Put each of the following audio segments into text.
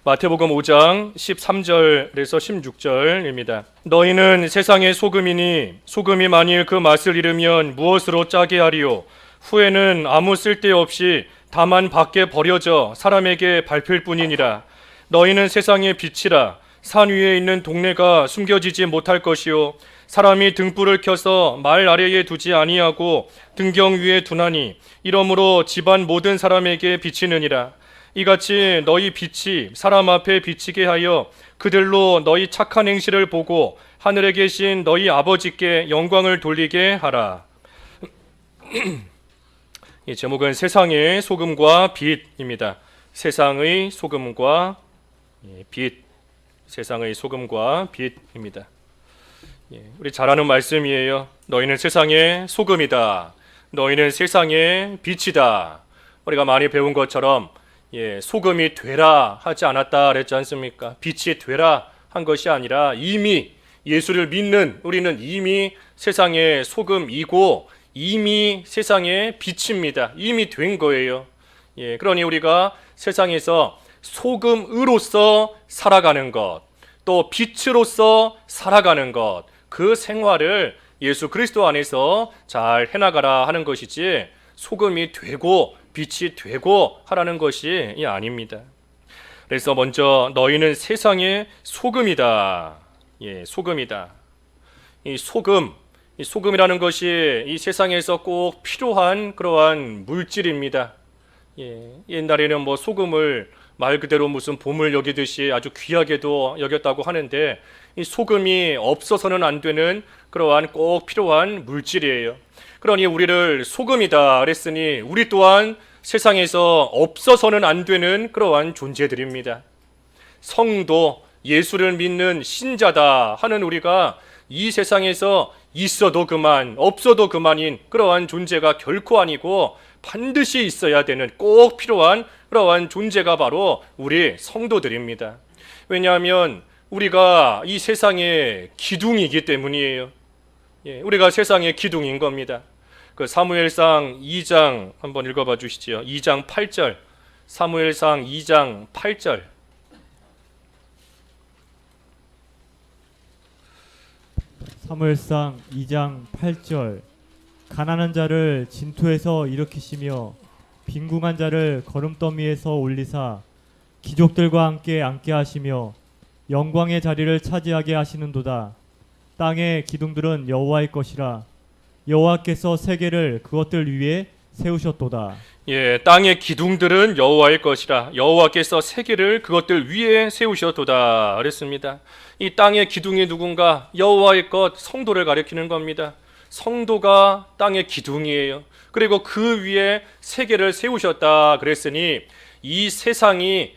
마태복음 5장 13절에서 16절입니다. 너희는 세상의 소금이니 소금이 만일 그 맛을 잃으면 무엇으로 짜게 하리요? 후에는 아무 쓸데없이 다만 밖에 버려져 사람에게 밟힐 뿐이니라. 너희는 세상의 빛이라. 산 위에 있는 동네가 숨겨지지 못할 것이요 사람이 등불을 켜서 말 아래에 두지 아니하고 등경 위에 두나니 이러므로 집안 모든 사람에게 비치느니라. 이같이 너희 빛이 사람 앞에 비치게 하여 그들로 너희 착한 행실을 보고 하늘에 계신 너희 아버지께 영광을 돌리게 하라. 이 제목은 세상의 소금과 빛입니다. 세상의 소금과 빛, 세상의 소금과 빛입니다. 우리 잘 아는 말씀이에요. 너희는 세상의 소금이다. 너희는 세상의 빛이다. 우리가 많이 배운 것처럼 소금이 되라 하지 않았다 그랬지 않습니까? 빛이 되라 한 것이 아니라 이미 예수를 믿는 우리는 이미 세상의 소금이고 이미 세상의 빛입니다. 이미 된 거예요. 그러니 우리가 세상에서 소금으로서 살아가는 것, 또 빛으로서 살아가는 것, 그 생활을 예수 그리스도 안에서 잘 해나가라 하는 것이지 소금이 되고 빛이 되고 하라는 것이 아닙니다. 그래서 먼저 너희는 세상의 소금이다. 소금이다. 이 소금이라는 것이 이 세상에서 꼭 필요한 그러한 물질입니다. 옛날에는 소금을 말 그대로 무슨 보물 여기듯이 아주 귀하게도 여겼다고 하는데 이 소금이 없어서는 안 되는 그러한 꼭 필요한 물질이에요. 그러니 우리를 소금이다 그랬으니 우리 또한 세상에서 없어서는 안 되는 그러한 존재들입니다. 성도, 예수를 믿는 신자다 하는 우리가 이 세상에서 있어도 그만, 없어도 그만인 그러한 존재가 결코 아니고 반드시 있어야 되는 꼭 필요한 그러한 존재가 바로 우리 성도들입니다. 왜냐하면 우리가 이 세상의 기둥이기 때문이에요. 우리가 세상의 기둥인 겁니다. 그 사무엘상 2장 한번 읽어봐 주시죠. 2장 8절. 사무엘상 2장 8절. 사무엘상 2장 8절. 가난한 자를 진토에서 일으키시며 빈궁한 자를 거름더미에서 올리사 귀족들과 함께 앉게 하시며 영광의 자리를 차지하게 하시는도다. 땅의 기둥들은 여호와의 것이라. 여호와께서 세계를 그것들 위에 세우셨도다. 땅의 기둥들은 여호와의 것이라. 여호와께서 세계를 그것들 위에 세우셨도다 그랬습니다. 이 땅의 기둥이 누군가? 여호와의 것, 성도를 가리키는 겁니다. 성도가 땅의 기둥이에요. 그리고 그 위에 세계를 세우셨다 그랬으니 이 세상이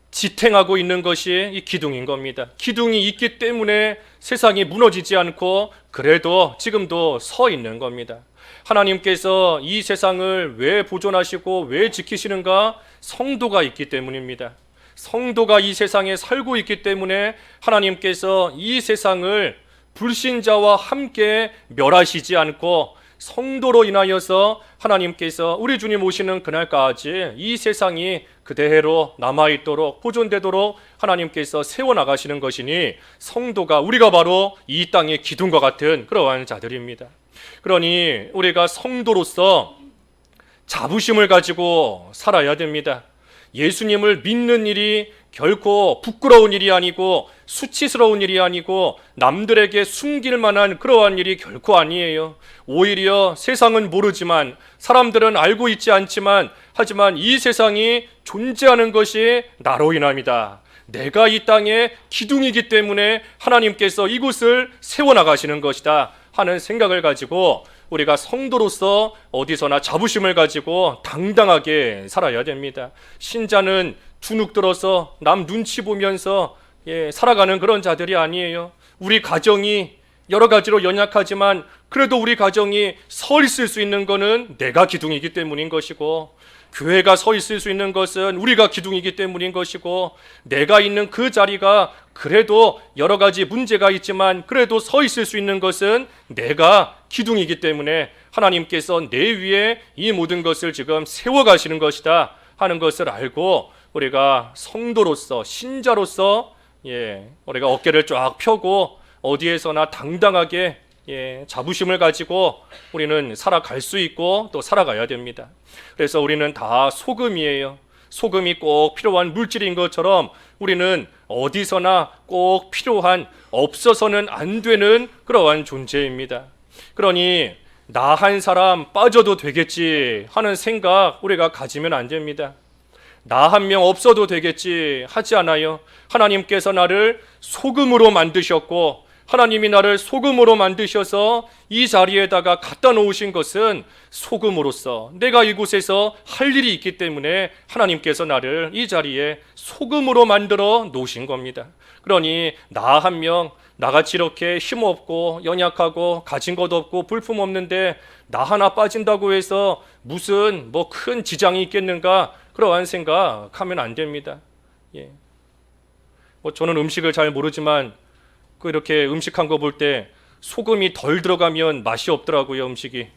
지탱하고 있는 것이 이 기둥인 겁니다. 기둥이 있기 때문에 세상이 무너지지 않고 그래도 지금도 서 있는 겁니다. 하나님께서 이 세상을 왜 보존하시고 왜 지키시는가? 성도가 있기 때문입니다. 성도가 이 세상에 살고 있기 때문에 하나님께서 이 세상을 불신자와 함께 멸하시지 않고 성도로 인하여서 하나님께서 우리 주님 오시는 그날까지 이 세상이 그대로 남아있도록 보존되도록 하나님께서 세워나가시는 것이니 성도가 우리가 바로 이 땅의 기둥과 같은 그러한 자들입니다. 그러니 우리가 성도로서 자부심을 가지고 살아야 됩니다. 예수님을 믿는 일이 결코 부끄러운 일이 아니고 수치스러운 일이 아니고 남들에게 숨길 만한 그러한 일이 결코 아니에요. 오히려 세상은 모르지만 사람들은 알고 있지 않지만 하지만 이 세상이 존재하는 것이 나로 인함이다. 내가 이 땅의 기둥이기 때문에 하나님께서 이곳을 세워나가시는 것이다 하는 생각을 가지고 우리가 성도로서 어디서나 자부심을 가지고 당당하게 살아야 됩니다. 신자는 주눅 들어서 남 눈치 보면서 살아가는 그런 자들이 아니에요. 우리 가정이 여러 가지로 연약하지만 그래도 우리 가정이 서 있을 수 있는 것은 내가 기둥이기 때문인 것이고 교회가 서 있을 수 있는 것은 우리가 기둥이기 때문인 것이고 내가 있는 그 자리가 그래도 여러 가지 문제가 있지만 그래도 서 있을 수 있는 것은 내가 기둥이기 때문에 하나님께서 내 위에 이 모든 것을 지금 세워가시는 것이다 하는 것을 알고 우리가 성도로서 신자로서 우리가 어깨를 쫙 펴고 어디에서나 당당하게 자부심을 가지고 우리는 살아갈 수 있고 또 살아가야 됩니다. 그래서 우리는 다 소금이에요. 소금이 꼭 필요한 물질인 것처럼 우리는 어디서나 꼭 필요한, 없어서는 안 되는 그러한 존재입니다. 그러니 나 한 사람 빠져도 되겠지 하는 생각 우리가 가지면 안 됩니다. 나 한 명 없어도 되겠지 하지 않아요. 하나님께서 나를 소금으로 만드셨고 하나님이 나를 소금으로 만드셔서 이 자리에다가 갖다 놓으신 것은 소금으로서 내가 이곳에서 할 일이 있기 때문에 하나님께서 나를 이 자리에 소금으로 만들어 놓으신 겁니다. 그러니 나 한 명, 나같이 이렇게 힘없고 연약하고 가진 것 없고 볼품 없는데 나 하나 빠진다고 해서 무슨 큰 지장이 있겠는가, 그러한 생각하면 안 됩니다. 저는 음식을 잘 모르지만 이렇게 음식한 거 볼 때 소금이 덜 들어가면 맛이 없더라고요. 음식이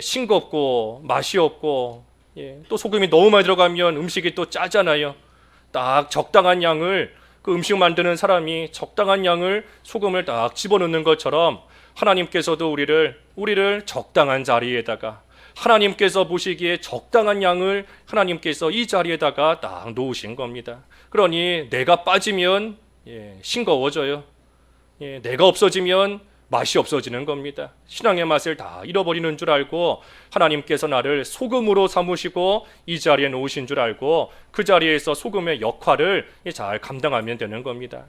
싱겁고 맛이 없고, 또 소금이 너무 많이 들어가면 음식이 또 짜잖아요. 딱 적당한 양을, 그 음식 만드는 사람이 적당한 양을 소금을 딱 집어넣는 것처럼 하나님께서도 우리를 적당한 자리에다가, 하나님께서 보시기에 적당한 양을 하나님께서 이 자리에다가 딱 놓으신 겁니다. 그러니 내가 빠지면 싱거워져요. 내가 없어지면 맛이 없어지는 겁니다. 신앙의 맛을 다 잃어버리는 줄 알고 하나님께서 나를 소금으로 삼으시고 이 자리에 놓으신 줄 알고 그 자리에서 소금의 역할을 잘 감당하면 되는 겁니다.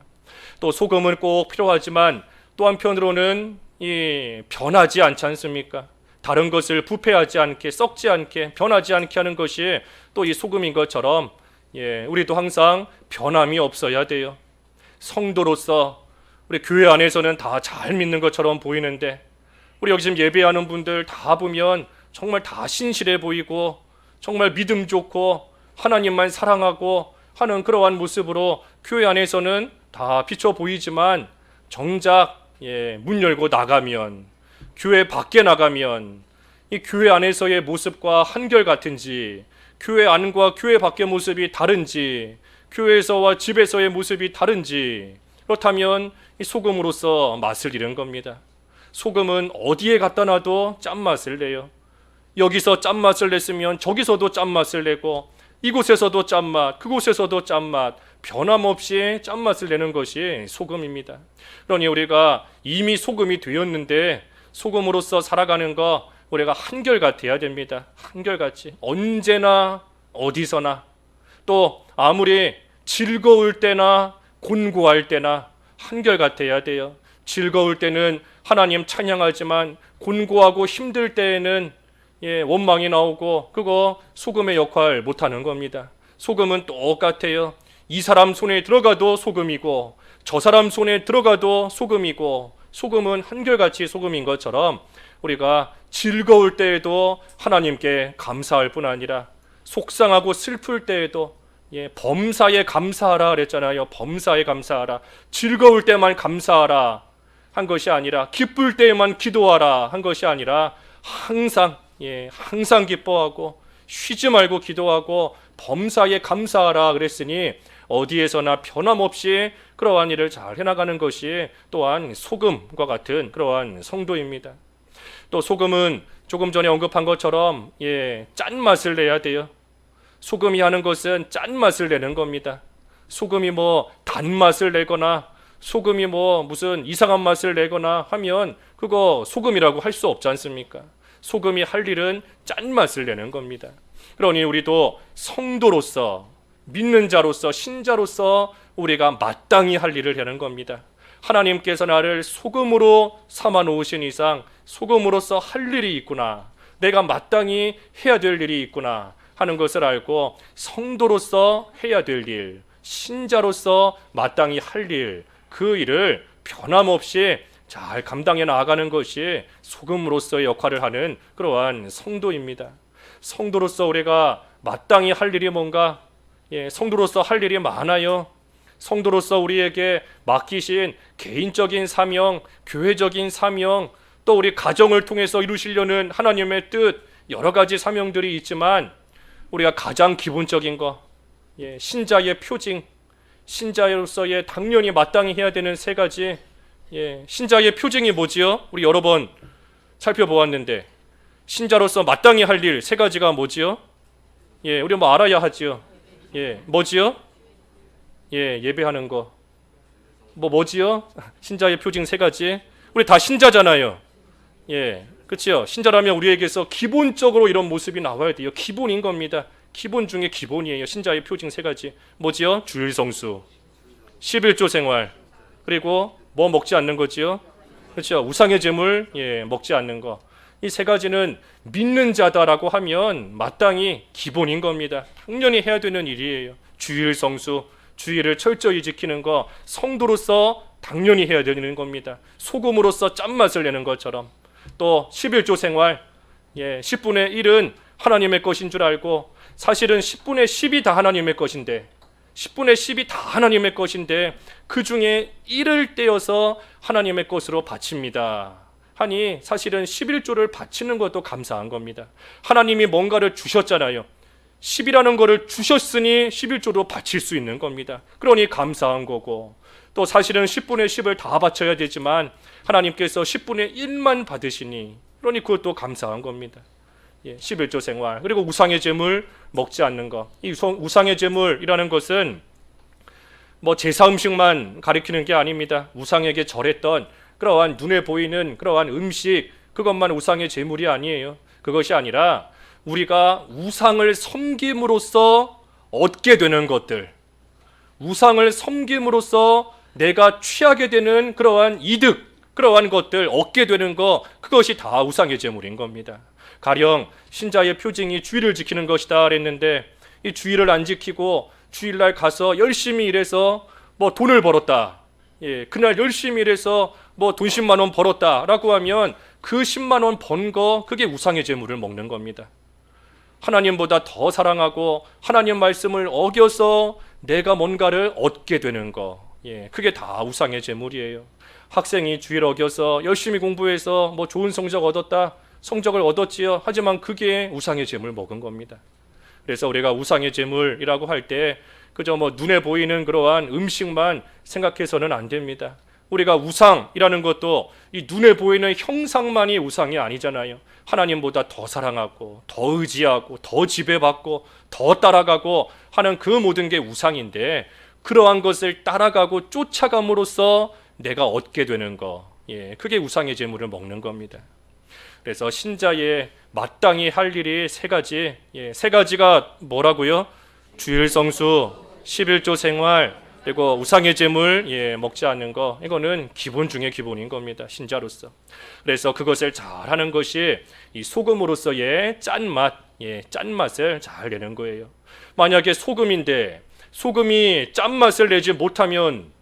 또 소금은 꼭 필요하지만 또 한편으로는 변하지 않지 않습니까? 다른 것을 부패하지 않게, 썩지 않게, 변하지 않게 하는 것이 또 이 소금인 것처럼 우리도 항상 변함이 없어야 돼요. 성도로서 우리 교회 안에서는 다 잘 믿는 것처럼 보이는데 우리 여기 지금 예배하는 분들 다 보면 정말 다 신실해 보이고 정말 믿음 좋고 하나님만 사랑하고 하는 그러한 모습으로 교회 안에서는 다 비춰 보이지만 정작 문 열고 나가면, 교회 밖에 나가면 이 교회 안에서의 모습과 한결같은지, 교회 안과 교회 밖의 모습이 다른지, 교회에서와 집에서의 모습이 다른지, 그렇다면 이 소금으로서 맛을 잃은 겁니다. 소금은 어디에 갖다 놔도 짠맛을 내요. 여기서 짠맛을 냈으면 저기서도 짠맛을 내고 이곳에서도 짠맛, 그곳에서도 짠맛, 변함없이 짠맛을 내는 것이 소금입니다. 그러니 우리가 이미 소금이 되었는데 소금으로서 살아가는 거 우리가 한결같아야 됩니다. 한결같이 언제나 어디서나, 또 아무리 즐거울 때나 곤고할 때나 한결같아야 돼요. 즐거울 때는 하나님 찬양하지만 곤고하고 힘들 때에는 원망이 나오고 그거 소금의 역할 못하는 겁니다. 소금은 똑같아요. 이 사람 손에 들어가도 소금이고 저 사람 손에 들어가도 소금이고, 소금은 한결같이 소금인 것처럼 우리가 즐거울 때에도 하나님께 감사할 뿐 아니라 속상하고 슬플 때에도 범사에 감사하라 그랬잖아요. 범사에 감사하라. 즐거울 때만 감사하라 한 것이 아니라, 기쁠 때에만 기도하라 한 것이 아니라 항상 기뻐하고 쉬지 말고 기도하고 범사에 감사하라 그랬으니 어디에서나 변함없이 그러한 일을 잘 해나가는 것이 또한 소금과 같은 그러한 성도입니다. 또 소금은 조금 전에 언급한 것처럼 짠맛을 내야 돼요. 소금이 하는 것은 짠맛을 내는 겁니다. 소금이 단맛을 내거나 소금이 무슨 이상한 맛을 내거나 하면 그거 소금이라고 할 수 없지 않습니까? 소금이 할 일은 짠맛을 내는 겁니다. 그러니 우리도 성도로서, 믿는 자로서, 신자로서 우리가 마땅히 할 일을 하는 겁니다. 하나님께서 나를 소금으로 삼아 놓으신 이상 소금으로서 할 일이 있구나, 내가 마땅히 해야 될 일이 있구나 하는 것을 알고 성도로서 해야 될 일, 신자로서 마땅히 할 일, 그 일을 변함없이 잘 감당해 나아가는 것이 소금으로서의 역할을 하는 그러한 성도입니다. 성도로서 우리가 마땅히 할 일이 뭔가? 성도로서 할 일이 많아요. 성도로서 우리에게 맡기신 개인적인 사명, 교회적인 사명, 또 우리 가정을 통해서 이루시려는 하나님의 뜻, 여러 가지 사명들이 있지만 우리가 가장 기본적인 거, 예, 신자의 표징, 신자로서의 당연히 마땅히 해야 되는 세 가지. 예, 신자의 표징이 뭐지요? 우리 여러 번 살펴보았는데 신자로서 마땅히 할 일 세 가지가 뭐지요? 예, 우리 뭐 알아야 하지요. 예, 뭐지요? 예, 예배하는 거. 뭐지요? 신자의 표징 세 가지. 우리 다 신자잖아요. 예, 그렇죠. 신자라면 우리에게서 기본적으로 이런 모습이 나와야 돼요. 기본인 겁니다. 기본 중에 기본이에요. 신자의 표징 세 가지. 뭐지요? 주일 성수, 11조 생활, 그리고 뭐 먹지 않는 거지요? 그렇죠. 우상의 제물, 예, 먹지 않는 거. 이 세 가지는 믿는 자다라고 하면 마땅히 기본인 겁니다. 당연히 해야 되는 일이에요. 주일 성수, 주일을 철저히 지키는 거 성도로서 당연히 해야 되는 겁니다. 소금으로서 짠맛을 내는 것처럼. 또 11조 생활, 예, 10분의 1은 하나님의 것인 줄 알고 사실은 10분의 10이 다 하나님의 것인데 10분의 10이 다 하나님의 것인데 그 중에 1을 떼어서 하나님의 것으로 바칩니다 하니 사실은 11조를 바치는 것도 감사한 겁니다. 하나님이 뭔가를 주셨잖아요. 10이라는 거를 주셨으니 11조로 바칠 수 있는 겁니다. 그러니 감사한 거고, 또 사실은 10분의 10을 다 바쳐야 되지만 하나님께서 10분의 1만 받으시니 그러니 그것도 감사한 겁니다. 예, 11조 생활, 그리고 우상의 제물 먹지 않는 것. 이 우상의 제물이라는 것은 뭐 제사 음식만 가리키는 게 아닙니다. 우상에게 절했던 그러한 눈에 보이는 그러한 음식, 그것만 우상의 제물이 아니에요. 그것이 아니라 우리가 우상을 섬김으로써 얻게 되는 것들, 우상을 섬김으로써 내가 취하게 되는 그러한 이득, 그러한 것들 얻게 되는 것, 그것이 다 우상의 제물인 겁니다. 가령 신자의 표징이 주일을 지키는 것이다 그랬는데 이 주일을 안 지키고 주일날 가서 열심히 일해서 뭐 돈을 벌었다, 예, 그날 열심히 일해서 뭐 돈 10만 원 벌었다라고 하면 그 10만 원 번 거, 그게 우상의 제물을 먹는 겁니다. 하나님보다 더 사랑하고 하나님 말씀을 어겨서 내가 뭔가를 얻게 되는 거, 예, 그게 다 우상의 제물이에요. 학생이 주일 어겨서 열심히 공부해서 뭐 좋은 성적 얻었다, 성적을 얻었지요. 하지만 그게 우상의 제물 먹은 겁니다. 그래서 우리가 우상의 제물이라고 할 때 그저 뭐 눈에 보이는 그러한 음식만 생각해서는 안 됩니다. 우리가 우상이라는 것도 이 눈에 보이는 형상만이 우상이 아니잖아요. 하나님보다 더 사랑하고 더 의지하고 더 지배받고 더 따라가고 하는 그 모든 게 우상인데, 그러한 것을 따라가고 쫓아감으로써 내가 얻게 되는 거, 예, 그게 우상의 제물을 먹는 겁니다. 그래서 신자의 마땅히 할 일이 세 가지, 예, 세 가지가 뭐라고요? 주일 성수, 11조 생활, 그리고 우상의 제물, 예, 먹지 않는 거, 이거는 기본 중에 기본인 겁니다. 신자로서. 그래서 그것을 잘하는 것이 이 소금으로서의 짠맛, 예, 짠맛을 잘 내는 거예요. 만약에 소금인데 소금이 짠맛을 내지 못하면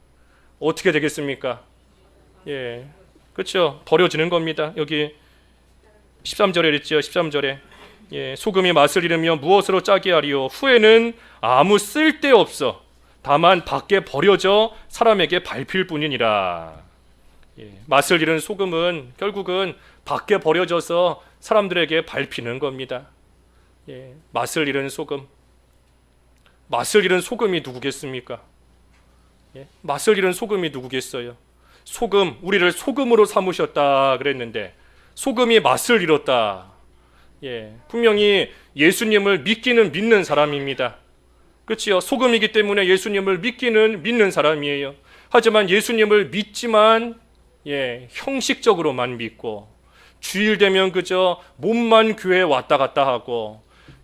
어떻게 되겠습니까? 예, 그렇죠. 버려지는 겁니다. 여기 13절에 그랬죠. 13절에 예, 소금이 맛을 잃으며 무엇으로 짜게 하리요? 후에는 아무 쓸데없어 다만 밖에 버려져 사람에게 밟힐 뿐이니라. 예, 맛을 잃은 소금은 결국은 밖에 버려져서 사람들에게 밟히는 겁니다. 예, 맛을 잃은 소금, 맛을 잃은 소금이 누구겠습니까? 예, 맛을 잃은 소금이 누구겠어요? 소금, 우리를 소금으로 삼으셨다 그랬는데 소금이 맛을 잃었다. 예, 분명히 예수님을 믿는 사람입니다. 그렇지요? 소금이기 때문에 예수님을 믿는 사람이에요. 하지만 예수님을 믿지만, 예, 형식적으로만 믿고 주일 되면 그저 몸만 교회에 왔다 갔다 하고,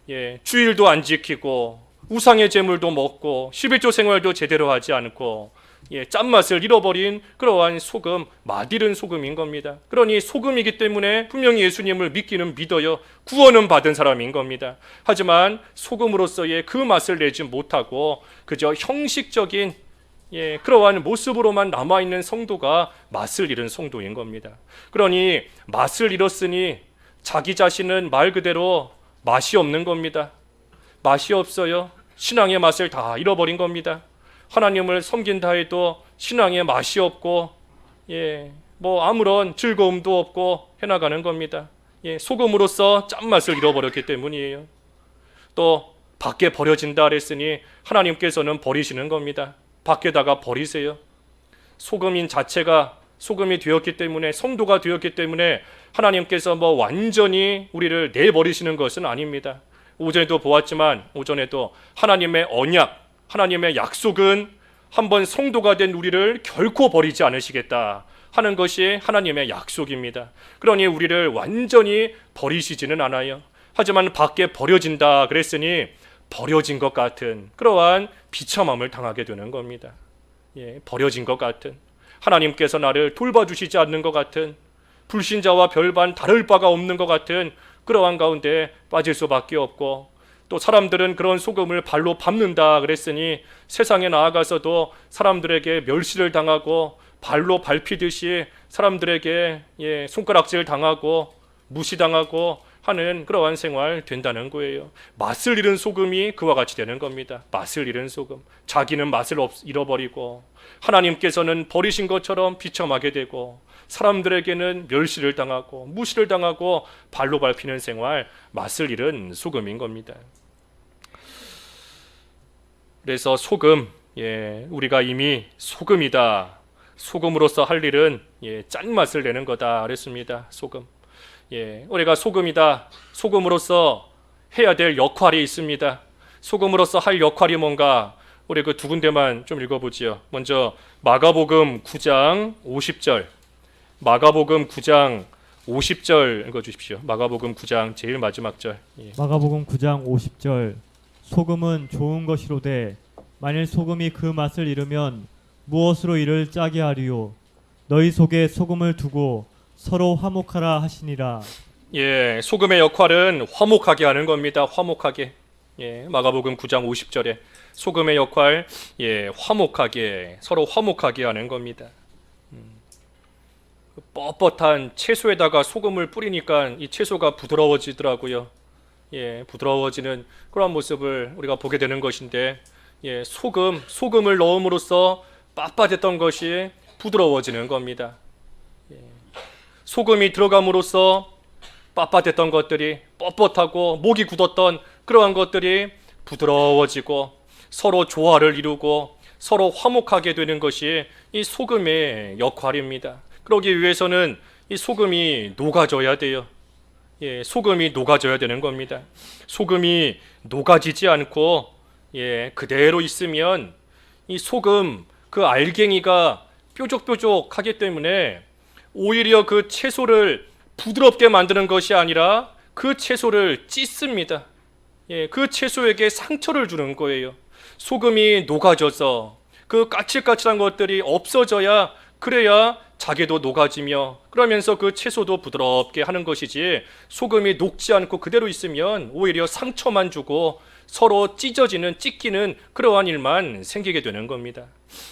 예, 주일도 안 지키고 우상의 제물도 먹고 11조 생활도 제대로 하지 않고, 예, 짠맛을 잃어버린 그러한 소금, 맛이른 소금인 겁니다. 그러니 소금이기 때문에 분명히 예수님을 믿기는 믿어요. 구원은 받은 사람인 겁니다. 하지만 소금으로서의 그 맛을 내지 못하고 그저 형식적인, 예, 그러한 모습으로만 남아있는 성도가 맛을 잃은 성도인 겁니다. 그러니 맛을 잃었으니 자기 자신은 말 그대로 맛이 없는 겁니다. 맛이 없어요. 신앙의 맛을 다 잃어버린 겁니다. 하나님을 섬긴다 해도 신앙에 맛이 없고, 예, 뭐 아무런 즐거움도 없고 해나가는 겁니다. 예, 소금으로서 짠맛을 잃어버렸기 때문이에요. 또 밖에 버려진다 그랬으니 하나님께서는 버리시는 겁니다. 밖에다가 버리세요. 소금인 자체가 소금이 되었기 때문에, 성도가 되었기 때문에 하나님께서 완전히 우리를 내버리시는 것은 아닙니다. 오전에도 보았지만, 오전에도 하나님의 언약, 하나님의 약속은 한번 성도가 된 우리를 결코 버리지 않으시겠다 하는 것이 하나님의 약속입니다. 그러니 우리를 완전히 버리시지는 않아요. 하지만 밖에 버려진다 그랬으니 버려진 것 같은 그러한 비참함을 당하게 되는 겁니다. 버려진 것 같은, 하나님께서 나를 돌봐주시지 않는 것 같은, 불신자와 별반 다를 바가 없는 것 같은 그러한 가운데 빠질 수밖에 없고, 또 사람들은 그런 소금을 발로 밟는다 그랬으니 세상에 나아가서도 사람들에게 멸시를 당하고 발로 밟히듯이 사람들에게 손가락질 당하고 무시당하고 하는 그러한 생활 된다는 거예요. 맛을 잃은 소금이 그와 같이 되는 겁니다. 맛을 잃은 소금. 자기는 맛을 잃어버리고 하나님께서는 버리신 것처럼 비참하게 되고 사람들에게는 멸시를 당하고 무시를 당하고 발로 밟히는 생활, 맛을 잃은 소금인 겁니다. 그래서 소금, 우리가 이미 소금이다. 소금으로서 할 일은 짠맛을 내는 거다 그랬습니다. 소금. 우리가 소금이다. 소금으로서 해야 될 역할이 있습니다. 소금으로서 할 역할이 뭔가, 우리 그 두 군데만 좀 읽어보지요. 먼저 마가복음 9장 50절, 마가복음 9장 50절 읽어주십시오. 마가복음 9장 제일 마지막 절. 마가복음 9장 50절. 소금은 좋은 것이로되 만일 소금이 그 맛을 잃으면 무엇으로 이를 짜게 하리요. 너희 속에 소금을 두고 서로 화목하라 하시니라. 소금의 역할은 화목하게 하는 겁니다. 화목하게. 마가복음 9장 50절에 소금의 역할, 화목하게, 서로 화목하게 하는 겁니다. 뻣뻣한 채소에다가 소금을 뿌리니까 이 채소가 부드러워지더라고요. 부드러워지는 그런 모습을 우리가 보게 되는 것인데, 소금을 넣음으로써 빳빳했던 것이 부드러워지는 겁니다. 소금이 들어감으로써 빳빳했던 것들이, 뻣뻣하고 목이 굳었던 그러한 것들이 부드러워지고 서로 조화를 이루고 서로 화목하게 되는 것이 이 소금의 역할입니다. 그러기 위해서는 이 소금이 녹아져야 돼요. 소금이 녹아져야 되는 겁니다. 소금이 녹아지지 않고 그대로 있으면 이 소금 그 알갱이가 뾰족뾰족하기 때문에 오히려 그 채소를 부드럽게 만드는 것이 아니라 그 채소를 찢습니다. 그 채소에게 상처를 주는 거예요. 소금이 녹아져서 그 까칠까칠한 것들이 없어져야, 그래야 자기도 녹아지며 그러면서 그 채소도 부드럽게 하는 것이지, 소금이 녹지 않고 그대로 있으면 오히려 상처만 주고 서로 찢기는 그러한 일만 생기게 되는 겁니다.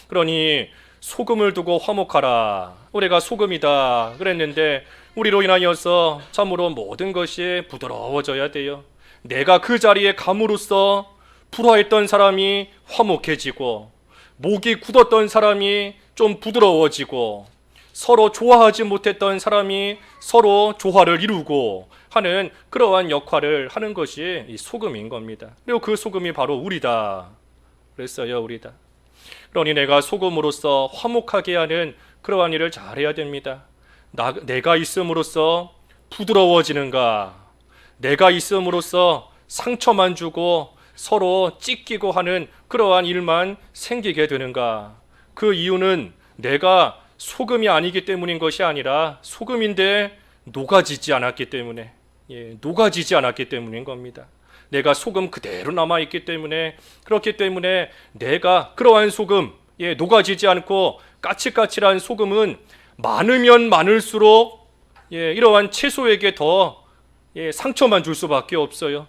그러니 소금을 두고 화목하라. 우리가 소금이다 그랬는데 우리로 인하여서 참으로 모든 것이 부드러워져야 돼요. 내가 그 자리에 감으로써 불화했던 사람이 화목해지고, 목이 굳었던 사람이 좀 부드러워지고, 서로 좋아하지 못했던 사람이 서로 조화를 이루고 하는 그러한 역할을 하는 것이 이 소금인 겁니다. 그리고 그 소금이 바로 우리다 그랬어요. 우리다. 그러니 내가 소금으로서 화목하게 하는 그러한 일을 잘해야 됩니다. 내가 있음으로써 부드러워지는가, 내가 있음으로써 상처만 주고 서로 찢기고 하는 그러한 일만 생기게 되는가. 그 이유는 내가 소금이 아니기 때문인 것이 아니라 소금인데 녹아지지 않았기 때문에, 녹아지지 않았기 때문인 겁니다. 내가 소금 그대로 남아있기 때문에, 그렇기 때문에 내가 그러한 소금, 녹아지지 않고 까칠까칠한 소금은 많으면 많을수록 이러한 채소에게 더 상처만 줄 수밖에 없어요.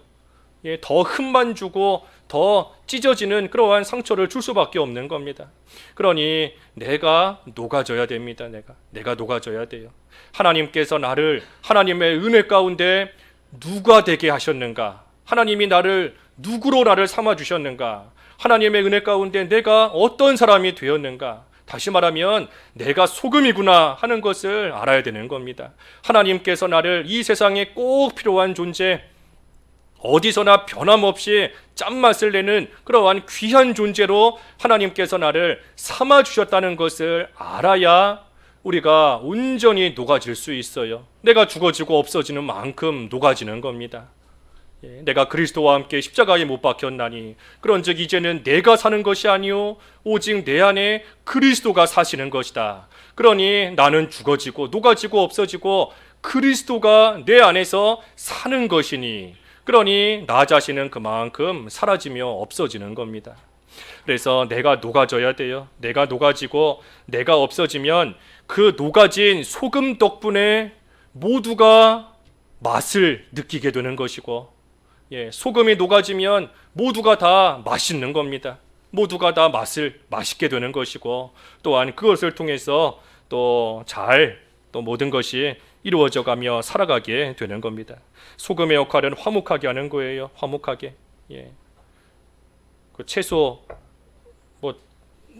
더 흠만 주고 더 찢어지는 그러한 상처를 줄 수밖에 없는 겁니다. 그러니 내가 녹아져야 됩니다. 내가 녹아져야 돼요. 하나님께서 나를 하나님의 은혜 가운데 누가 되게 하셨는가? 하나님이 나를 누구로 나를 삼아 주셨는가? 하나님의 은혜 가운데 내가 어떤 사람이 되었는가? 다시 말하면 내가 소금이구나 하는 것을 알아야 되는 겁니다. 하나님께서 나를 이 세상에 꼭 필요한 존재, 어디서나 변함없이 짠맛을 내는 그러한 귀한 존재로 하나님께서 나를 삼아주셨다는 것을 알아야 우리가 온전히 녹아질 수 있어요. 내가 죽어지고 없어지는 만큼 녹아지는 겁니다. 내가 그리스도와 함께 십자가에 못 박혔나니 그런즉 이제는 내가 사는 것이 아니요 오직 내 안에 그리스도가 사시는 것이다. 그러니 나는 죽어지고 녹아지고 없어지고 그리스도가 내 안에서 사는 것이니 그러니 나 자신은 그만큼 사라지며 없어지는 겁니다. 그래서 내가 녹아져야 돼요. 내가 녹아지고 내가 없어지면 그 녹아진 소금 덕분에 모두가 맛을 느끼게 되는 것이고, 소금이 녹아지면 모두가 다 맛있는 겁니다. 모두가 다 맛을 맛있게 되는 것이고, 또한 그것을 통해서 또 모든 것이 이루어져 가며 살아가게 되는 겁니다. 소금의 역할은 화목하게 하는 거예요. 화목하게. 그 채소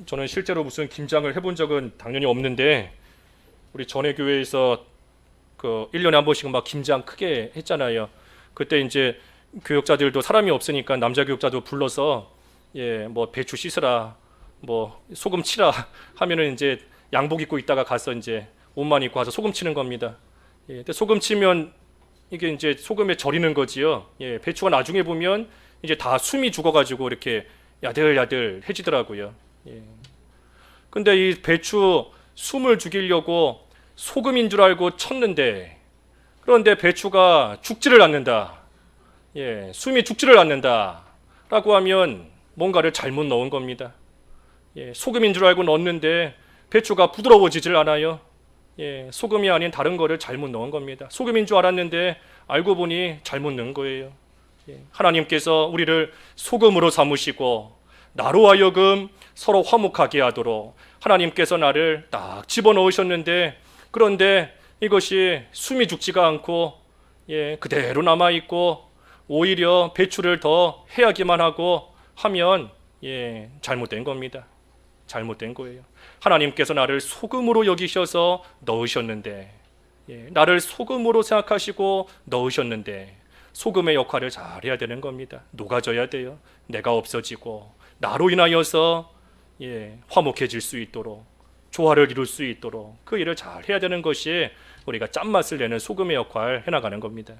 저는 실제로 무슨 김장을 해본 적은 당연히 없는데 우리 전에 교회에서 그 1년에 한 번씩 막 김장 크게 했잖아요. 그때 이제 교역자들도 사람이 없으니까 남자 교역자도 불러서 배추 씻으라, 소금 치라 하면은 이제 양복 입고 있다가 가서 이제 옷만 입고 와서 소금 치는 겁니다. 근데 소금 치면 이게 이제 소금에 절이는 거지요. 배추가 나중에 보면 이제 다 숨이 죽어가지고 이렇게 야들야들해지더라고요. 근데 이 배추 숨을 죽이려고 소금인 줄 알고 쳤는데, 그런데 배추가 죽지를 않는다. 숨이 죽지를 않는다. 라고 하면 뭔가를 잘못 넣은 겁니다. 소금인 줄 알고 넣었는데 배추가 부드러워지질 않아요. 소금이 아닌 다른 거를 잘못 넣은 겁니다. 소금인 줄 알았는데 알고 보니 잘못 넣은 거예요. 하나님께서 우리를 소금으로 삼으시고 나로 하여금 서로 화목하게 하도록 하나님께서 나를 딱 집어넣으셨는데, 그런데 이것이 숨이 죽지가 않고 그대로 남아있고 오히려 배추를 더 해하기만 하고 하면 잘못된 겁니다. 잘못된 거예요. 하나님께서 나를 소금으로 여기셔서 넣으셨는데, 나를 소금으로 생각하시고 넣으셨는데 소금의 역할을 잘 해야 되는 겁니다. 녹아져야 돼요. 내가 없어지고 나로 인하여서 화목해질 수 있도록, 조화를 이룰 수 있도록 그 일을 잘 해야 되는 것이 우리가 짠맛을 내는 소금의 역할을 해나가는 겁니다.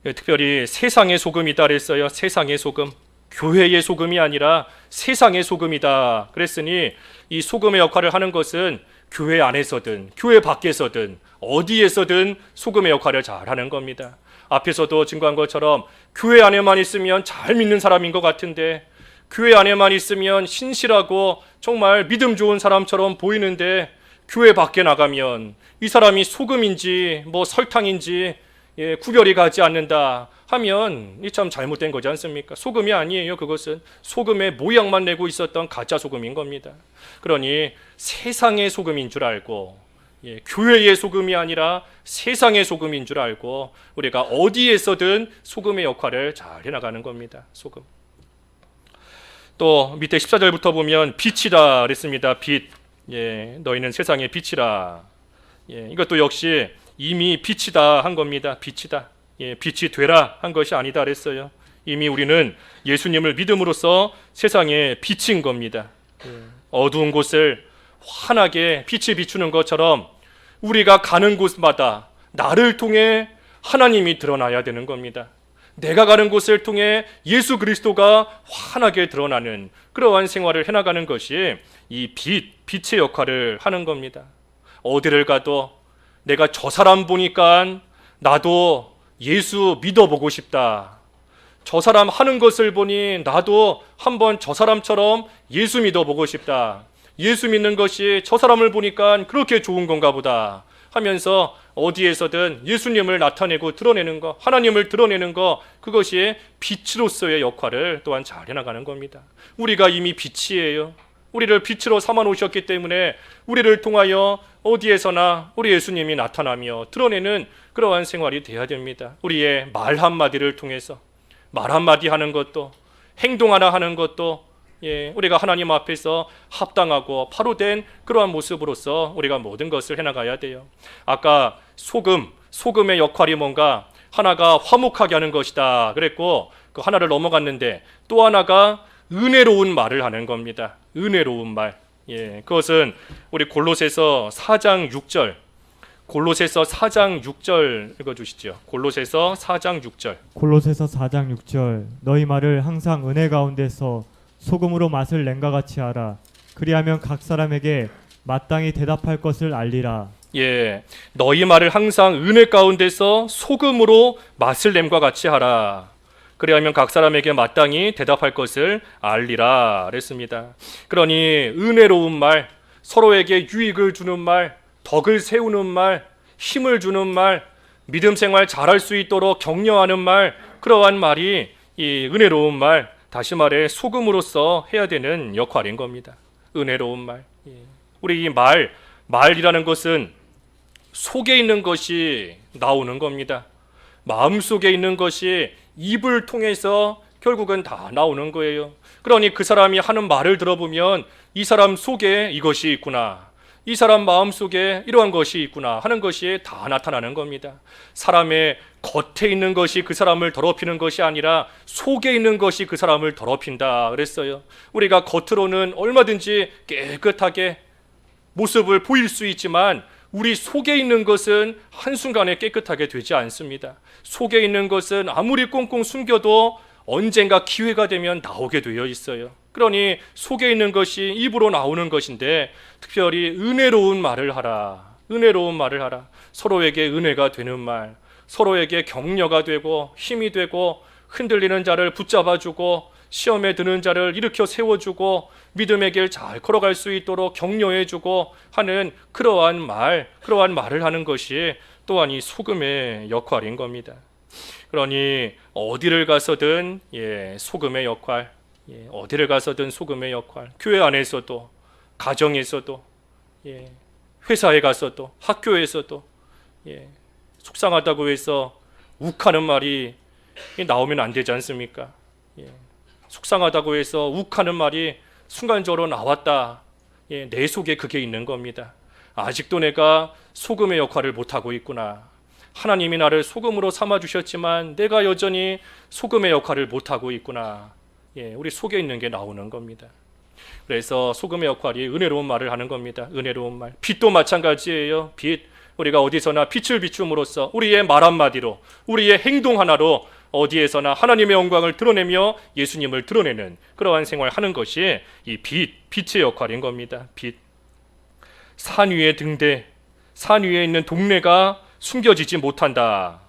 특별히 세상의 소금이다 그랬어요. 세상의 소금, 교회의 소금이 아니라 세상의 소금이다 그랬으니 이 소금의 역할을 하는 것은 교회 안에서든 교회 밖에서든 어디에서든 소금의 역할을 잘 하는 겁니다. 앞에서도 증거한 것처럼 교회 안에만 있으면 잘 믿는 사람인 것 같은데, 교회 안에만 있으면 신실하고 정말 믿음 좋은 사람처럼 보이는데 교회 밖에 나가면 이 사람이 소금인지 설탕인지 구별이 가지 않는다 하면 이 참 잘못된 거지 않습니까? 소금이 아니에요. 그것은 소금의 모양만 내고 있었던 가짜 소금인 겁니다. 그러니 세상의 소금인 줄 알고, 교회의 소금이 아니라 세상의 소금인 줄 알고 우리가 어디에서든 소금의 역할을 잘 해나가는 겁니다. 소금. 또 밑에 14절부터 보면 빛이다 그랬습니다. 빛. 너희는 세상의 빛이라. 이것도 역시 이미 빛이다 한 겁니다. 빛이다. 빛이 되라 한 것이 아니다 그랬어요. 이미 우리는 예수님을 믿음으로써 세상에 빛인 겁니다. 어두운 곳을 환하게 빛이 비추는 것처럼 우리가 가는 곳마다 나를 통해 하나님이 드러나야 되는 겁니다. 내가 가는 곳을 통해 예수 그리스도가 환하게 드러나는 그러한 생활을 해나가는 것이 이 빛의 역할을 하는 겁니다. 어디를 가도 내가 저 사람 보니까 나도 예수 믿어보고 싶다. 저 사람 하는 것을 보니 나도 한번 저 사람처럼 예수 믿어보고 싶다. 예수 믿는 것이 저 사람을 보니까 그렇게 좋은 건가 보다 하면서 어디에서든 예수님을 나타내고 드러내는 것, 하나님을 드러내는 것, 그것이 빛으로서의 역할을 또한 잘 해나가는 겁니다. 우리가 이미 빛이에요. 우리를 빛으로 삼아 놓으셨기 때문에 우리를 통하여 어디에서나 우리 예수님이 나타나며 드러내는 그러한 생활이 돼야 됩니다. 우리의 말 한마디를 통해서, 말 한마디 하는 것도, 행동 하나 하는 것도 우리가 하나님 앞에서 합당하고 바로 된 그러한 모습으로서 우리가 모든 것을 해나가야 돼요. 아까 소금의 역할이 뭔가 하나가 화목하게 하는 것이다 그랬고, 그 하나를 넘어갔는데 또 하나가 은혜로운 말을 하는 겁니다. 은혜로운 말. 예, 그것은 우리 골로새서 4장 6절, 골로새서 4장 6절 읽어주시죠. 골로새서 4장 6절. 골로새서 4장 6절 너희 말을 항상 은혜 가운데서 소금으로 맛을 낸과 같이 하라. 그리하면 각 사람에게 마땅히 대답할 것을 알리라. 예, 너희 말을 항상 은혜 가운데서 소금으로 맛을 냄과 같이 하라. 그리하면 각 사람에게 마땅히 대답할 것을 알리라 그랬습니다. 그러니 은혜로운 말, 서로에게 유익을 주는 말, 덕을 세우는 말, 힘을 주는 말, 믿음 생활 잘할 수 있도록 격려하는 말, 그러한 말이 이 은혜로운 말, 다시 말해 소금으로서 해야 되는 역할인 겁니다. 은혜로운 말. 우리 이 말이라는 것은 속에 있는 것이 나오는 겁니다. 마음속에 있는 것이 입을 통해서 결국은 다 나오는 거예요. 그러니 그 사람이 하는 말을 들어보면 이 사람 속에 이것이 있구나, 이 사람 마음속에 이러한 것이 있구나 하는 것이 다 나타나는 겁니다. 사람의 겉에 있는 것이 그 사람을 더럽히는 것이 아니라 속에 있는 것이 그 사람을 더럽힌다 그랬어요. 우리가 겉으로는 얼마든지 깨끗하게 모습을 보일 수 있지만 우리 속에 있는 것은 한순간에 깨끗하게 되지 않습니다. 속에 있는 것은 아무리 꽁꽁 숨겨도 언젠가 기회가 되면 나오게 되어 있어요. 그러니 속에 있는 것이 입으로 나오는 것인데, 특별히 은혜로운 말을 하라. 은혜로운 말을 하라. 서로에게 은혜가 되는 말, 서로에게 격려가 되고 힘이 되고 흔들리는 자를 붙잡아주고 시험에 드는 자를 일으켜 세워주고 믿음의 길 잘 걸어갈 수 있도록 격려해주고 하는 그러한 말을 하는 것이 또한 이 소금의 역할인 겁니다. 그러니 어디를 가서든 소금의 역할, 어디를 가서든 소금의 역할, 교회 안에서도 가정에서도 회사에 가서도 학교에서도 속상하다고 해서 욱하는 말이 나오면 안 되지 않습니까? 속상하다고 해서 욱하는 말이 순간적으로 나왔다. 내 속에 그게 있는 겁니다. 아직도 내가 소금의 역할을 못하고 있구나. 하나님이 나를 소금으로 삼아주셨지만 내가 여전히 소금의 역할을 못하고 있구나. 우리 속에 있는 게 나오는 겁니다. 그래서 소금의 역할이 은혜로운 말을 하는 겁니다. 은혜로운 말. 빛도 마찬가지예요. 빛. 우리가 어디서나 빛을 비춤으로써 우리의 말 한마디로, 우리의 행동 하나로 어디에서나 하나님의 영광을 드러내며 예수님을 드러내는 그러한 생활을 하는 것이 이 빛의 역할인 겁니다. 빛. 산 위에 등대, 산 위에 있는 동네가 숨겨지지 못한다.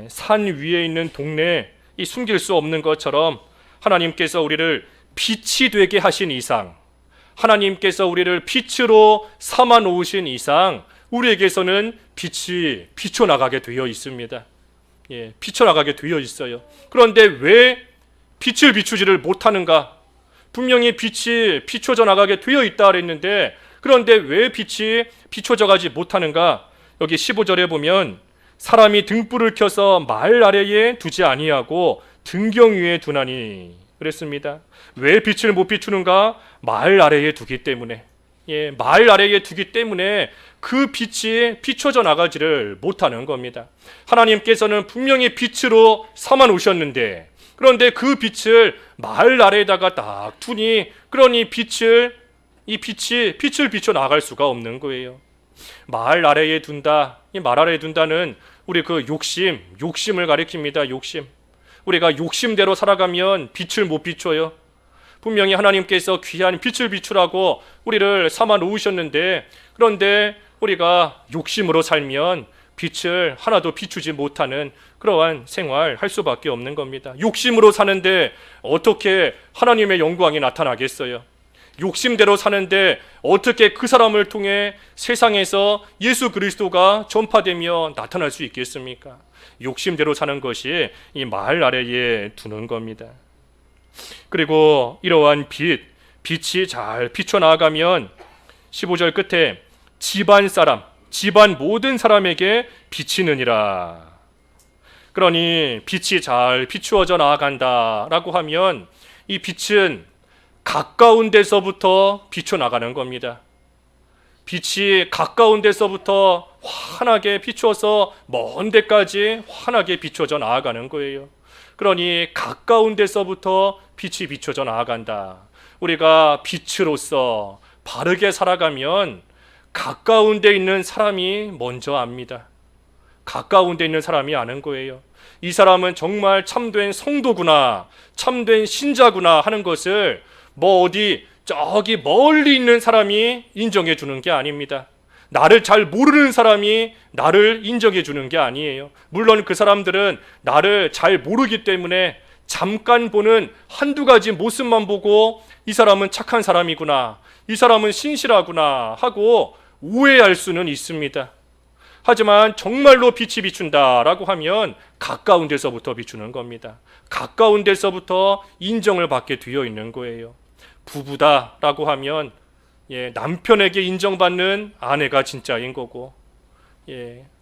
산 위에 있는 동네, 이 숨길 수 없는 것처럼 하나님께서 우리를 빛이 되게 하신 이상, 하나님께서 우리를 빛으로 삼아 놓으신 이상 우리에게서는 빛이 비춰나가게 되어 있습니다. 비춰나가게 되어 있어요. 그런데 왜 빛을 비추지를 못하는가? 분명히 빛이 비춰져 나가게 되어 있다 그랬는데, 그런데 왜 빛이 비춰져 가지 못하는가? 여기 15절에 보면 사람이 등불을 켜서 말 아래에 두지 아니하고 등경 위에 두나니 그랬습니다. 왜 빛을 못 비추는가? 말 아래에 두기 때문에. 말 아래에 두기 때문에 그 빛이 비춰져 나가지를 못하는 겁니다. 하나님께서는 분명히 빛으로 삼아 놓으셨는데, 그런데 그 빛을 말 아래에다가 딱 두니, 그러니 빛을 비춰 나갈 수가 없는 거예요. 말 아래에 둔다. 이 말 아래에 둔다는 우리 그 욕심을 가리킵니다. 욕심. 우리가 욕심대로 살아가면 빛을 못 비춰요. 분명히 하나님께서 귀한 빛을 비추라고 우리를 삼아 놓으셨는데, 그런데 우리가 욕심으로 살면 빛을 하나도 비추지 못하는 그러한 생활 할 수밖에 없는 겁니다. 욕심으로 사는데 어떻게 하나님의 영광이 나타나겠어요? 욕심대로 사는데 어떻게 그 사람을 통해 세상에서 예수 그리스도가 전파되며 나타날 수 있겠습니까? 욕심대로 사는 것이 이 말 아래에 두는 겁니다. 그리고 이러한 빛이 잘 비춰나가면 15절 끝에 집안 모든 사람에게 비치느니라. 그러니 빛이 잘 비추어져 나아간다라고 하면 이 빛은 가까운 데서부터 비춰나가는 겁니다. 빛이 가까운 데서부터 환하게 비추어서 먼 데까지 환하게 비춰져 나아가는 거예요. 그러니 가까운 데서부터 빛이 비춰져 나아간다. 우리가 빛으로서 바르게 살아가면 가까운 데 있는 사람이 먼저 압니다. 가까운 데 있는 사람이 아는 거예요. 이 사람은 정말 참된 성도구나, 참된 신자구나 하는 것을 뭐 어디 저기 멀리 있는 사람이 인정해 주는 게 아닙니다. 나를 잘 모르는 사람이 나를 인정해 주는 게 아니에요. 물론 그 사람들은 나를 잘 모르기 때문에 잠깐 보는 한두 가지 모습만 보고 이 사람은 착한 사람이구나, 이 사람은 신실하구나 하고 오해할 수는 있습니다. 하지만 정말로 빛이 비춘다라고 하면 가까운 데서부터 비추는 겁니다. 가까운 데서부터 인정을 받게 되어 있는 거예요. 부부다라고 하면 남편에게 인정받는 아내가 진짜인 거고,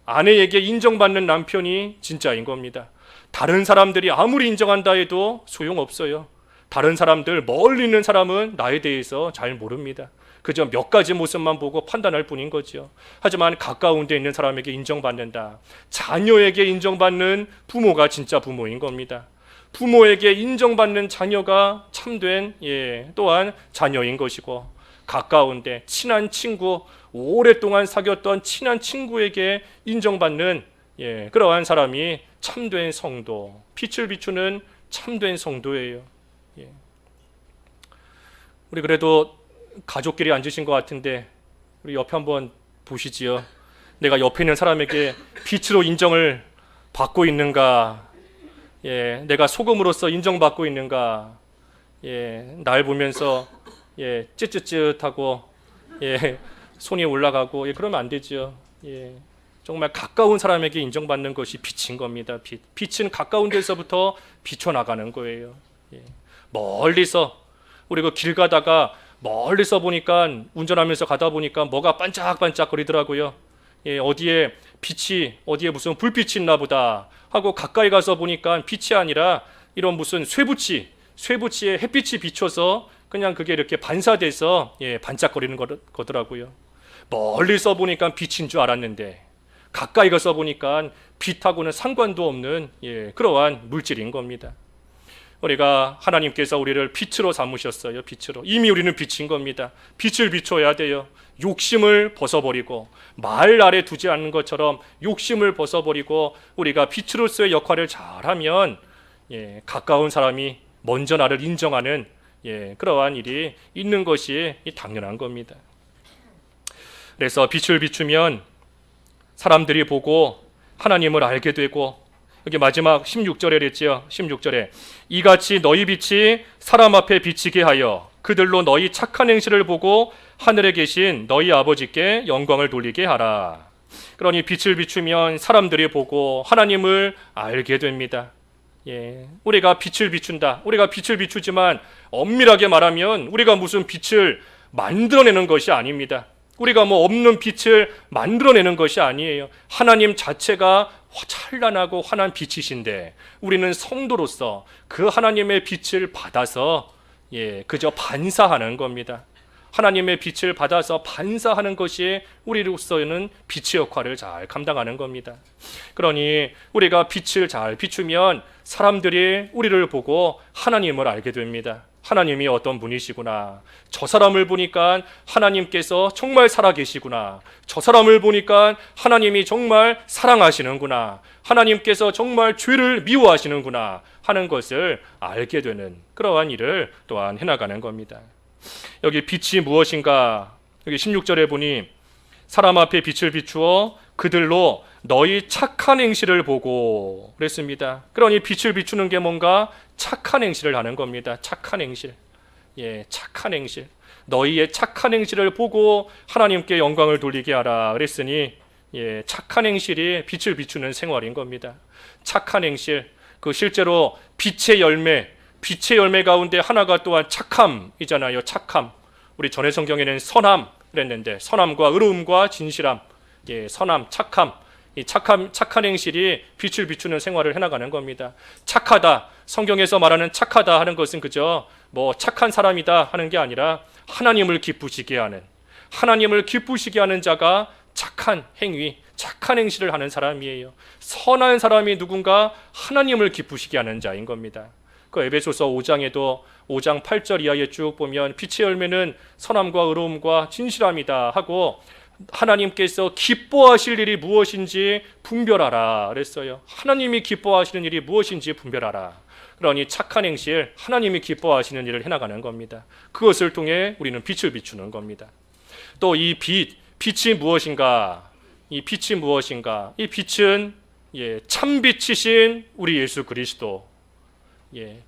아내에게 인정받는 남편이 진짜인 겁니다. 다른 사람들이 아무리 인정한다 해도 소용없어요. 다른 사람들, 멀리 있는 사람은 나에 대해서 잘 모릅니다. 그저 몇 가지 모습만 보고 판단할 뿐인 거죠. 하지만 가까운 데 있는 사람에게 인정받는다. 자녀에게 인정받는 부모가 진짜 부모인 겁니다. 부모에게 인정받는 자녀가 참된 또한 자녀인 것이고, 가까운데 친한 친구, 오랫동안 사귀었던 친한 친구에게 인정받는 그러한 사람이 참된 성도, 빛을 비추는 참된 성도예요. 우리 그래도 가족끼리 앉으신 것 같은데 우리 옆에 한번 보시지요. 내가 옆에 있는 사람에게 빛으로 인정을 받고 있는가? 내가 소금으로서 인정받고 있는가? 날 보면서 쯧쯧쯧하고 손이 올라가고 그러면 안 되죠. 정말 가까운 사람에게 인정받는 것이 빛인 겁니다. 빛은 가까운 데서부터 비춰나가는 거예요. 멀리서 우리 그 길 가다가 멀리서 보니까, 운전하면서 가다 보니까 뭐가 반짝반짝 거리더라고요. 어디에 무슨 불빛이 있나 보다 하고 가까이 가서 보니까 빛이 아니라 이런 무슨 쇠붙이에 햇빛이 비춰서 그냥 그게 이렇게 반사돼서 반짝거리는 거더라고요. 멀리서 보니까 빛인 줄 알았는데 가까이 가서 보니까 빛하고는 상관도 없는 그러한 물질인 겁니다. 우리가 하나님께서 우리를 빛으로 삼으셨어요. 빛으로. 이미 우리는 빛인 겁니다. 빛을 비춰야 돼요. 욕심을 벗어버리고, 말 아래 두지 않는 것처럼 욕심을 벗어버리고 우리가 빛으로서의 역할을 잘하면 가까운 사람이 먼저 나를 인정하는 그러한 일이 있는 것이 당연한 겁니다. 그래서 빛을 비추면 사람들이 보고 하나님을 알게 되고, 여기 마지막 16절에 그랬지요. 16절에 이같이 너희 빛이 사람 앞에 비치게 하여 그들로 너희 착한 행실을 보고 하늘에 계신 너희 아버지께 영광을 돌리게 하라. 그러니 빛을 비추면 사람들이 보고 하나님을 알게 됩니다. 우리가 빛을 비춘다. 우리가 빛을 비추지만 엄밀하게 말하면 우리가 무슨 빛을 만들어내는 것이 아닙니다. 우리가 뭐 없는 빛을 만들어내는 것이 아니에요. 하나님 자체가 찬란하고 환한 빛이신데 우리는 성도로서 그 하나님의 빛을 받아서 그저 반사하는 겁니다. 하나님의 빛을 받아서 반사하는 것이 우리로서는 빛의 역할을 잘 감당하는 겁니다. 그러니 우리가 빛을 잘 비추면 사람들이 우리를 보고 하나님을 알게 됩니다. 하나님이 어떤 분이시구나. 저 사람을 보니까 하나님께서 정말 살아계시구나. 저 사람을 보니까 하나님이 정말 사랑하시는구나. 하나님께서 정말 죄를 미워하시는구나 하는 것을 알게 되는 그러한 일을 또한 해나가는 겁니다. 여기 빛이 무엇인가? 여기 16절에 보니 사람 앞에 빛을 비추어 그들로 너희 착한 행실을 보고 그랬습니다. 그러니 빛을 비추는 게 뭔가 착한 행실을 하는 겁니다. 착한 행실. 착한 행실. 너희의 착한 행실을 보고 하나님께 영광을 돌리게 하라 그랬으니 착한 행실이 빛을 비추는 생활인 겁니다. 착한 행실. 그 실제로 빛의 열매 가운데 하나가 또한 착함이잖아요. 착함. 우리 전해 성경에는 선함 그랬는데 선함과 의로움과 진실함, 선함, 착함. 이 착한 행실이 빛을 비추는 생활을 해나가는 겁니다. 착하다. 성경에서 말하는 착하다 하는 것은 그저 뭐 착한 사람이다 하는 게 아니라 하나님을 기쁘시게 하는 자가 착한 행위, 착한 행실을 하는 사람이에요. 선한 사람이 누군가 하나님을 기쁘시게 하는 자인 겁니다. 그 에베소서 5장에도 5장 8절 이하에 쭉 보면 빛의 열매는 선함과 의로움과 진실함이다 하고 하나님께서 기뻐하실 일이 무엇인지 분별하라 그랬어요. 하나님이 기뻐하시는 일이 무엇인지 분별하라. 그러니 착한 행실, 하나님이 기뻐하시는 일을 해나가는 겁니다. 그것을 통해 우리는 빛을 비추는 겁니다. 또 이 빛이 무엇인가? 이 빛이 무엇인가? 이 빛은 참빛이신 우리 예수 그리스도,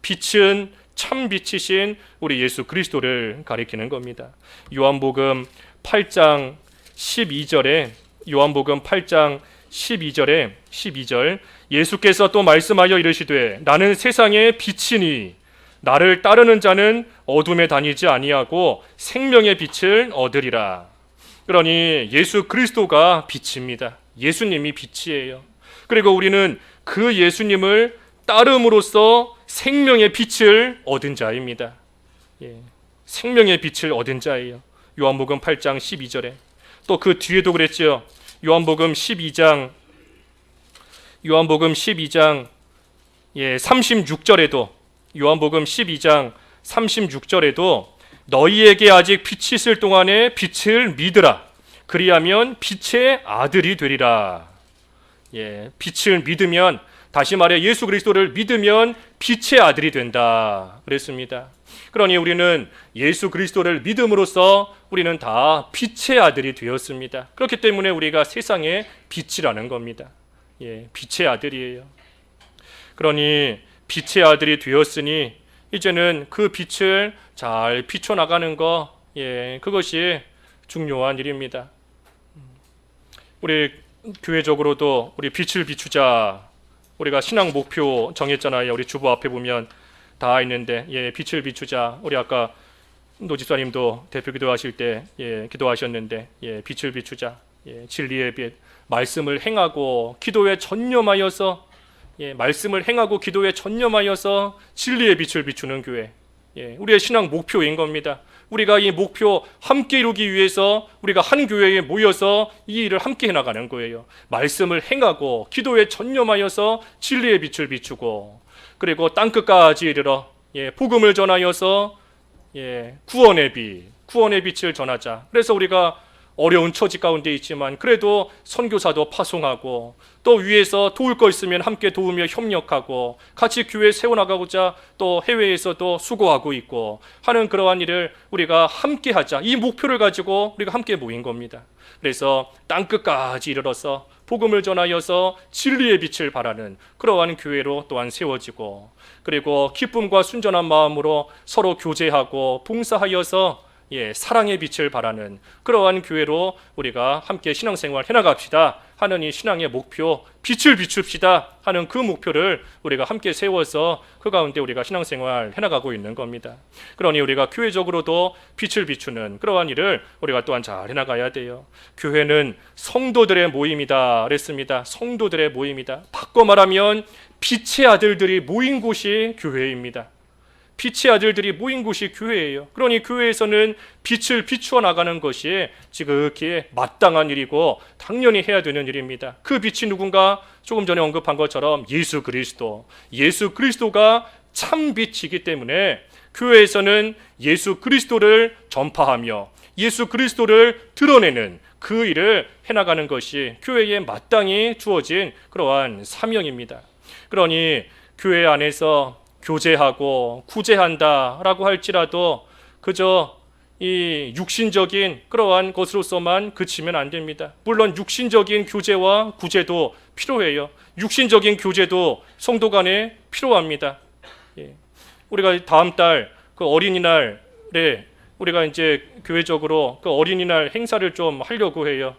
빛은 참빛이신 우리 예수 그리스도를 가리키는 겁니다. 요한복음 8장 12절에 요한복음 8장 12절 예수께서 또 말씀하여 이르시되 나는 세상의 빛이니 나를 따르는 자는 어둠에 다니지 아니하고 생명의 빛을 얻으리라. 그러니 예수 그리스도가 빛입니다. 예수님이 빛이에요. 그리고 우리는 그 예수님을 따름으로써 생명의 빛을 얻은 자입니다. 생명의 빛을 얻은 자예요. 요한복음 8장 12절에 또 그 뒤에도 그랬죠. 요한복음 12장 36절에도 요한복음 12장 36절에도 너희에게 아직 빛이 있을 동안에 빛을 믿으라. 그리하면 빛의 아들이 되리라. 빛을 믿으면, 다시 말해 예수 그리스도를 믿으면 빛의 아들이 된다 그랬습니다. 그러니 우리는 예수 그리스도를 믿음으로써 우리는 다 빛의 아들이 되었습니다. 그렇기 때문에 우리가 세상의 빛이라는 겁니다. 빛의 아들이에요. 그러니 빛의 아들이 되었으니 이제는 그 빛을 잘 비춰나가는 거, 그것이 중요한 일입니다. 우리 교회적으로도 우리 빛을 비추자, 우리가 신앙 목표 정했잖아요. 우리 주보 앞에 보면 다 있는데, 빛을 비추자. 우리 아까 노집사님도 대표 기도하실 때 기도하셨는데, 빛을 비추자. 진리의 빛, 말씀을 행하고 기도에 전념하여서, 말씀을 행하고 기도에 전념하여서 진리의 빛을 비추는 교회, 우리의 신앙 목표인 겁니다. 우리가 이 목표 함께 이루기 위해서 우리가 한 교회에 모여서 이 일을 함께 해나가는 거예요. 말씀을 행하고 기도에 전념하여서 진리의 빛을 비추고, 그리고 땅끝까지 이르러 복음을 전하여서 구원의 빛을 전하자. 그래서 우리가 어려운 처지 가운데 있지만 그래도 선교사도 파송하고, 또 위에서 도울 거 있으면 함께 도우며 협력하고 같이 교회 세워나가고자 또 해외에서도 수고하고 있고 하는 그러한 일을 우리가 함께 하자. 이 목표를 가지고 우리가 함께 모인 겁니다. 그래서 땅끝까지 이르러서 복음을 전하여서 진리의 빛을 발하는 그러한 교회로 또한 세워지고, 그리고 기쁨과 순전한 마음으로 서로 교제하고 봉사하여서 사랑의 빛을 발하는 그러한 교회로 우리가 함께 신앙생활 해나갑시다 하는 이 신앙의 목표, 빛을 비춥시다 하는 그 목표를 우리가 함께 세워서 그 가운데 우리가 신앙생활 해나가고 있는 겁니다. 그러니 우리가 교회적으로도 빛을 비추는 그러한 일을 우리가 또한 잘 해나가야 돼요. 교회는 성도들의 모임이다 그랬습니다. 성도들의 모임이다. 바꿔 말하면 빛의 아들들이 모인 곳이 교회입니다. 빛의 아들들이 모인 곳이 교회예요. 그러니 교회에서는 빛을 비추어 나가는 것이 지극히 마땅한 일이고 당연히 해야 되는 일입니다. 그 빛이 누군가? 조금 전에 언급한 것처럼 예수 그리스도가 참 빛이기 때문에 교회에서는 예수 그리스도를 전파하며 예수 그리스도를 드러내는 그 일을 해나가는 것이 교회에 마땅히 주어진 그러한 사명입니다. 그러니 교회 안에서 교제하고 구제한다라고 할지라도 그저 이 육신적인 그러한 것으로서만 그치면 안 됩니다. 물론 육신적인 교제와 구제도 필요해요. 육신적인 교제도 성도 간에 필요합니다. 우리가 다음 달 그 어린이날에 우리가 이제 교회적으로 그 어린이날 행사를 좀 하려고 해요.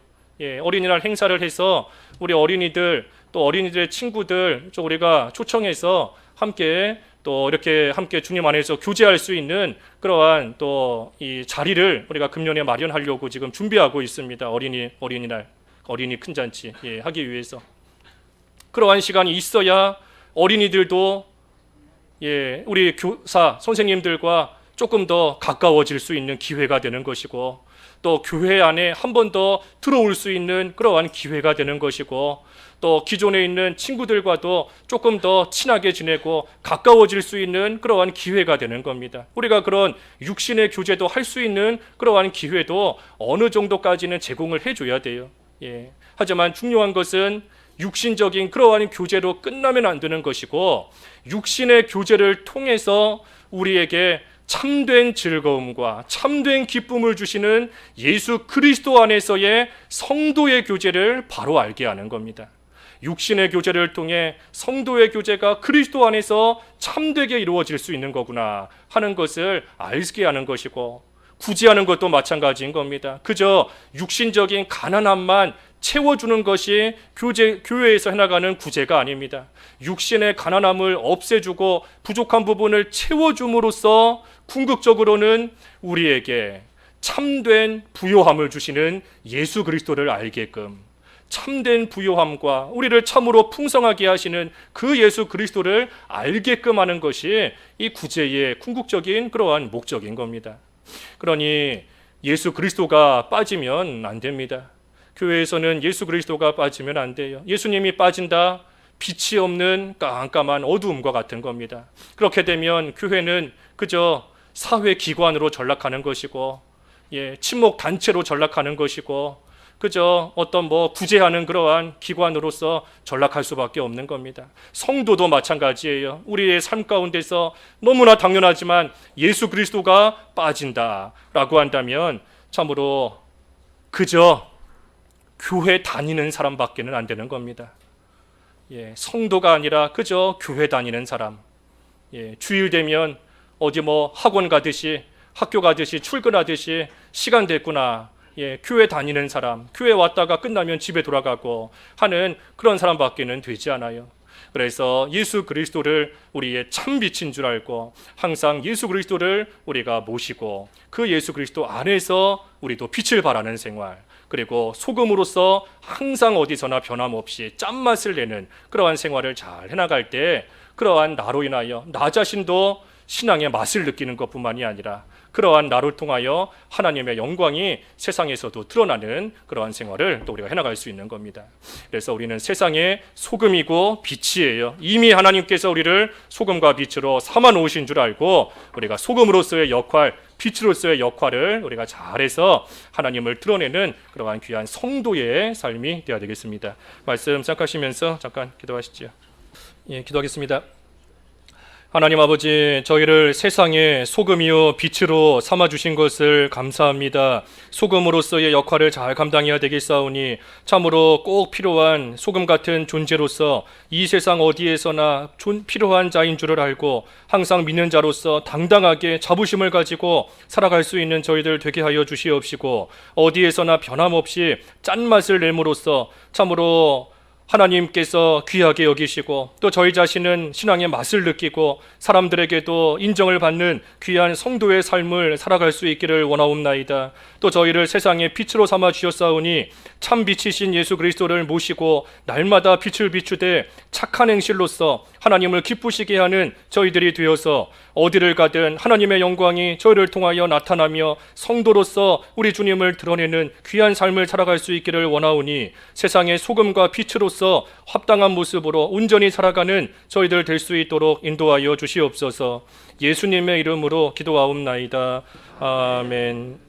어린이날 행사를 해서 우리 어린이들 또 어린이들의 친구들 좀 우리가 초청해서 함께 또 이렇게 함께 주님 안에서 교제할 수 있는 그러한 또 이 자리를 우리가 금년에 마련하려고 지금 준비하고 있습니다. 어린이날, 어린이 큰 잔치 하기 위해서 그러한 시간이 있어야 어린이들도 우리 교사 선생님들과 조금 더 가까워질 수 있는 기회가 되는 것이고, 또 교회 안에 한 번 더 들어올 수 있는 그러한 기회가 되는 것이고, 또 기존에 있는 친구들과도 조금 더 친하게 지내고 가까워질 수 있는 그러한 기회가 되는 겁니다. 우리가 그런 육신의 교제도 할 수 있는 그러한 기회도 어느 정도까지는 제공을 해줘야 돼요. 하지만 중요한 것은 육신적인 그러한 교제로 끝나면 안 되는 것이고, 육신의 교제를 통해서 우리에게 참된 즐거움과 참된 기쁨을 주시는 예수 그리스도 안에서의 성도의 교제를 바로 알게 하는 겁니다. 육신의 교제를 통해 성도의 교제가 그리스도 안에서 참되게 이루어질 수 있는 거구나 하는 것을 알게 하는 것이고, 구제하는 것도 마찬가지인 겁니다. 그저 육신적인 가난함만 채워주는 것이 교회에서 해나가는 구제가 아닙니다. 육신의 가난함을 없애주고 부족한 부분을 채워줌으로써 궁극적으로는 우리에게 참된 부요함을 주시는 예수 그리스도를 알게끔, 참된 부요함과 우리를 참으로 풍성하게 하시는 그 예수 그리스도를 알게끔 하는 것이 이 구제의 궁극적인 그러한 목적인 겁니다. 그러니 예수 그리스도가 빠지면 안 됩니다. 교회에서는 예수 그리스도가 빠지면 안 돼요. 예수님이 빠진다, 빛이 없는 깜깜한 어두움과 같은 겁니다. 그렇게 되면 교회는 그저 사회기관으로 전락하는 것이고, 친목 단체로 전락하는 것이고, 그저 어떤 구제하는 그러한 기관으로서 전락할 수밖에 없는 겁니다. 성도도 마찬가지예요. 우리의 삶 가운데서 너무나 당연하지만 예수 그리스도가 빠진다라고 한다면 참으로 그저 교회 다니는 사람밖에는 안 되는 겁니다. 성도가 아니라 그저 교회 다니는 사람. 주일 되면 어디 학원 가듯이, 학교 가듯이, 출근하듯이 시간 됐구나, 교회 다니는 사람, 교회 왔다가 끝나면 집에 돌아가고 하는 그런 사람밖에는 되지 않아요. 그래서 예수 그리스도를 우리의 참 빛인 줄 알고 항상 예수 그리스도를 우리가 모시고 그 예수 그리스도 안에서 우리도 빛을 발하는 생활, 그리고 소금으로서 항상 어디서나 변함없이 짠맛을 내는 그러한 생활을 잘 해나갈 때, 그러한 나로 인하여 나 자신도 신앙의 맛을 느끼는 것뿐만이 아니라 그러한 나를 통하여 하나님의 영광이 세상에서도 드러나는 그러한 생활을 또 우리가 해나갈 수 있는 겁니다. 그래서 우리는 세상의 소금이고 빛이에요. 이미 하나님께서 우리를 소금과 빛으로 삼아 놓으신 줄 알고 우리가 소금으로서의 역할, 빛으로서의 역할을 우리가 잘해서 하나님을 드러내는 그러한 귀한 성도의 삶이 되어야 되겠습니다. 말씀 생각하시면서 잠깐 기도하시죠. 기도하겠습니다. 하나님 아버지, 저희를 세상의 소금이요 빛으로 삼아주신 것을 감사합니다. 소금으로서의 역할을 잘 감당해야 되겠사오니 참으로 꼭 필요한 소금 같은 존재로서 이 세상 어디에서나 필요한 자인 줄을 알고 항상 믿는 자로서 당당하게 자부심을 가지고 살아갈 수 있는 저희들 되게 하여 주시옵시고, 어디에서나 변함없이 짠맛을 내므로써 참으로 하나님께서 귀하게 여기시고 또 저희 자신은 신앙의 맛을 느끼고 사람들에게도 인정을 받는 귀한 성도의 삶을 살아갈 수 있기를 원하옵나이다. 또 저희를 세상의 빛으로 삼아 주셨사오니 참 빛이신 예수 그리스도를 모시고 날마다 빛을 비추되 착한 행실로서 하나님을 기쁘시게 하는 저희들이 되어서 어디를 가든 하나님의 영광이 저희를 통하여 나타나며 성도로서 우리 주님을 드러내는 귀한 삶을 살아갈 수 있기를 원하오니 세상의 소금과 빛으로서 합당한 모습으로 온전히 살아가는 저희들 될 수 있도록 인도하여 주시옵소서. 예수님의 이름으로 기도하옵나이다. 아멘.